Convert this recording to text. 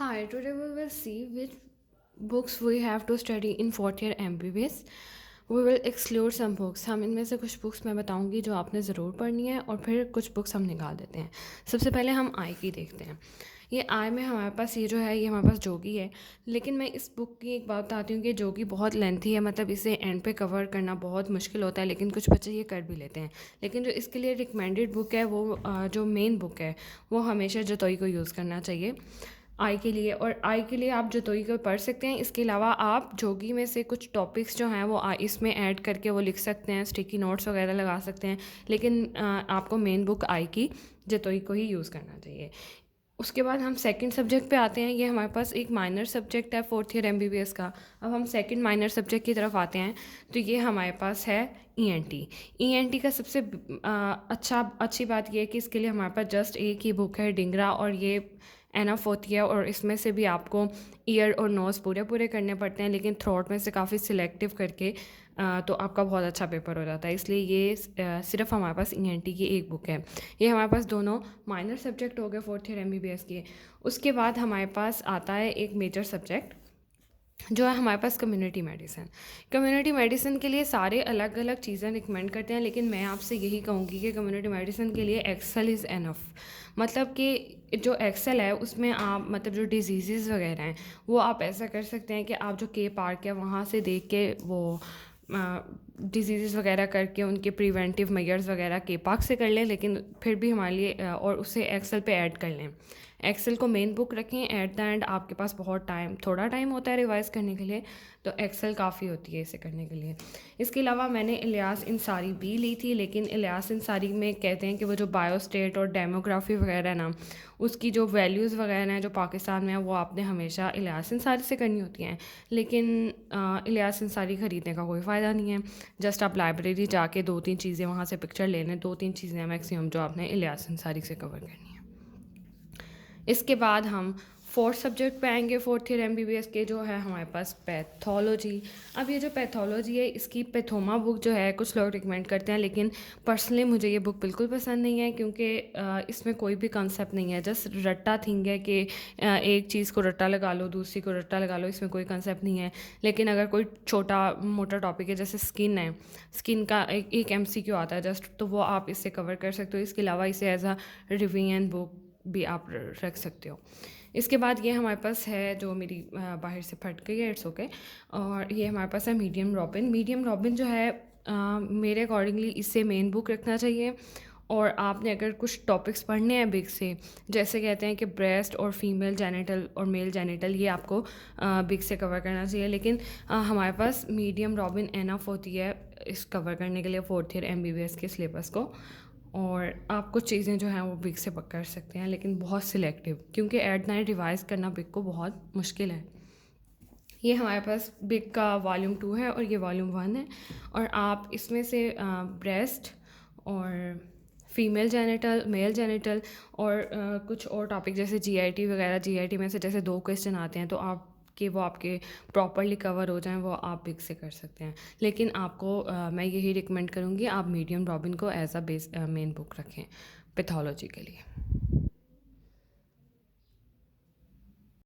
Hi, today we will see which books we have to study in fourth year MBBS. We will explore some books. हम इनमें से कुछ books मैं बताऊंगी जो आपने ज़रूर पढ़नी है और फिर कुछ बुक्स हम निकाल देते हैं। सबसे पहले हम आई की देखते हैं। ये आई में हमारे पास ये जो है ये हमारे पास जोगी है, लेकिन मैं इस बुक की एक बात बताती हूँ कि जोगी बहुत लेंथी है, मतलब इसे एंड पे कवर करना बहुत मुश्किल होता है, लेकिन कुछ बच्चे ये कर भी लेते हैं। लेकिन जो इसके लिए रिकमेंडेड बुक है वो जो मेन बुक है वो हमेशा जतोई को यूज़ करना चाहिए आई के लिए। और आई के लिए आप जतोई को पढ़ सकते हैं। इसके अलावा आप जोगी में से कुछ टॉपिक्स जो हैं वो इसमें ऐड करके वो लिख सकते हैं, स्टिकी नोट्स वगैरह लगा सकते हैं, लेकिन आपको मेन बुक आई की जतोई को ही यूज़ करना चाहिए। उसके बाद हम सेकंड सब्जेक्ट पे आते हैं। ये हमारे पास एक माइनर सब्जेक्ट है फोर्थ ईयर एमबीबीएस का। अब हम सेकंड माइनर सब्जेक्ट की तरफ आते हैं, तो ये हमारे पास है ईएनटी। ईएनटी का सबसे अच्छी बात ये है कि इसके लिए हमारे पास जस्ट एक ही बुक है, डिंगरा, और ये एनफ होती है। और इसमें से भी आपको ईयर और नोज़ पूरे पूरे करने पड़ते हैं, लेकिन थ्रोट में से काफ़ी सिलेक्टिव करके तो आपका बहुत अच्छा पेपर हो जाता है। इसलिए ये सिर्फ हमारे पास ईएनटी की एक बुक है। ये हमारे पास दोनों माइनर सब्जेक्ट हो गए फोर्थ ईयर एमबीबीएस के। उसके बाद हमारे पास आता है एक मेजर सब्जेक्ट जो है हमारे पास कम्युनिटी मेडिसिन। कम्युनिटी मेडिसिन के लिए सारे अलग अलग चीज़ें रिकमेंड करते हैं, लेकिन मैं आपसे यही कहूँगी कि कम्युनिटी मेडिसिन के लिए एक्सेल इज़ एनफ। मतलब कि जो एक्सेल है उसमें आप मतलब जो डिजीज़ वगैरह हैं वो आप ऐसा कर सकते हैं कि आप जो के पार्क है वहाँ से देख के वो डिजीज़ वगैरह करके उनके प्रिवेंटिव मेजर्स वगैरह के पार्क से कर लें, लेकिन फिर भी हमारे लिए और उसे एक्सेल पे ऐड कर लें। एक्सेल को मेन बुक रखें। एट द एंड आपके पास बहुत थोड़ा टाइम होता है रिवाइज़ करने के लिए, तो एक्सेल काफ़ी होती है इसे करने के लिए। इसके अलावा मैंने इलियास इंसारी भी ली थी, लेकिन इलियास इंसारी में कहते हैं कि वो जो बायोस्टेट और डेमोग्राफी वगैरह ना, उसकी जो वैल्यूज़ वगैरह हैं जो पाकिस्तान में है वो आपने हमेशा इलियास इंसारी से करनी होती हैं। लेकिन इलियास इंसारी ख़रीदने का कोई फ़ायदा नहीं है। जस्ट आप लाइब्रेरी जाके 2-3 चीज़ें वहाँ से पिक्चर ले लें, 2-3 चीज़ें मैक्सिमम जो आपने इलियास अंसारी से कवर करनी है। इसके बाद हम फोर्थ सब्जेक्ट पे आएंगे फोर्थ ईयर एमबीबीएस के, जो है हमारे पास पैथोलॉजी। अब ये जो पैथोलॉजी है इसकी पैथोमा बुक जो है कुछ लोग रिकमेंड करते हैं, लेकिन पर्सनली मुझे ये बुक बिल्कुल पसंद नहीं है, क्योंकि इसमें कोई भी कंसेप्ट नहीं है। जस्ट रट्टा थिंग है कि एक चीज़ को रट्टा लगा लो, दूसरी को रट्टा लगा लो, इसमें कोई कंसेप्ट नहीं है। लेकिन अगर कोई छोटा मोटा टॉपिक है जैसे स्किन है, स्किन का एक एमसीक्यू आता है जस्ट, तो वो आप इससे कवर कर सकते हो। इसके अलावा इसे एज अ रिवीजन बुक भी आप रख सकते हो। इसके बाद ये हमारे पास है जो मेरी बाहर से फट गई है, इट्स ओके। और ये हमारे पास है मीडियम रॉबिन। मीडियम रॉबिन जो है मेरे अकॉर्डिंगली इससे मेन बुक रखना चाहिए। और आपने अगर कुछ टॉपिक्स पढ़ने हैं बिग से, जैसे कहते हैं कि ब्रेस्ट और फीमेल जेनिटल और मेल जेनिटल, ये आपको बिग से कवर करना चाहिए। लेकिन हमारे पास मीडियम रॉबिन एनफ होती है इस कवर करने के लिए फोर्थ ईयर एमबीबीएस के सिलेबस को। और आप कुछ चीज़ें जो हैं वो बिग से कर सकते हैं, लेकिन बहुत सिलेक्टिव, क्योंकि एट नाइट रिवाइज़ करना बिग को बहुत मुश्किल है। ये हमारे पास बिग का वॉल्यूम 2 है और ये वॉल्यूम 1 है। और आप इसमें से ब्रेस्ट और फीमेल जेनिटल, मेल जेनिटल और कुछ और टॉपिक जैसे जीआईटी वगैरह, जीआईटी में से जैसे 2 क्वेश्चन आते हैं, तो आप कि वो आपके प्रॉपरली कवर हो जाएं, वो आप बिग से कर सकते हैं। लेकिन आपको मैं यही रिकमेंड करूँगी आप मीडियम रॉबिन को as a base main book रखें पैथोलॉजी के लिए।